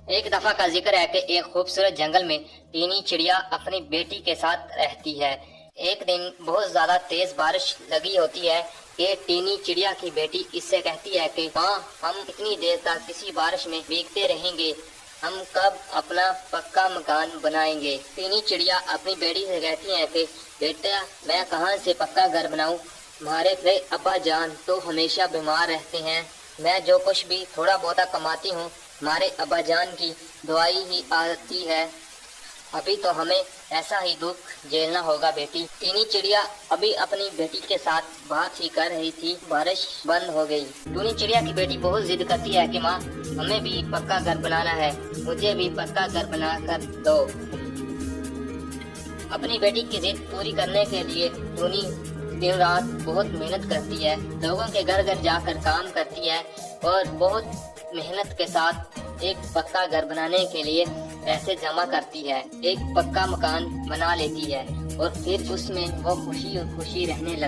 ایک دفعہ کا ذکر ہے کہ ایک خوبصورت جنگل میں ٹینی چڑیا اپنی بیٹی کے ساتھ رہتی ہے۔ ایک دن بہت زیادہ تیز بارش لگی ہوتی ہے کہ ٹینی چڑیا کی بیٹی اس سے کہتی ہے کہ ماں، ہم اتنی دیر تک کسی بارش میں بھیگتے رہیں گے، ہم کب اپنا پکا مکان بنائیں گے؟ ٹینی چڑیا اپنی بیٹی سے کہتی ہے کہ بیٹا، میں کہاں سے پکا گھر بناؤں؟ ہمارے ابا جان تو ہمیشہ بیمار رہتے ہیں، میں جو کچھ بھی تھوڑا بہت کماتی ہوں ہمارے ابا جان کی دعائی ہی آتی ہے، ابھی تو ہمیں ایسا ہی دکھ جھیلنا ہوگا بیٹی۔ ٹینی چڑیا ابھی اپنی بیٹی کے ساتھ بات ہی کر رہی تھی، بارش بند ہو گئی۔ ٹینی چڑیا کی بیٹی بہت ضد کرتی ہے کہ ماں، ہمیں بھی پکا گھر بنانا ہے، مجھے بھی پکا گھر بنا کر دو۔ اپنی بیٹی کی ضد پوری کرنے کے لیے ٹونی دن رات بہت محنت کرتی ہے، لوگوں کے گھر گھر جا کر کام کرتی ہے اور بہت محنت کے ساتھ ایک پکا گھر بنانے کے لیے پیسے جمع کرتی ہے، ایک پکا مکان بنا لیتی ہے اور پھر اس میں وہ خوشی رہنے لگتی ہے۔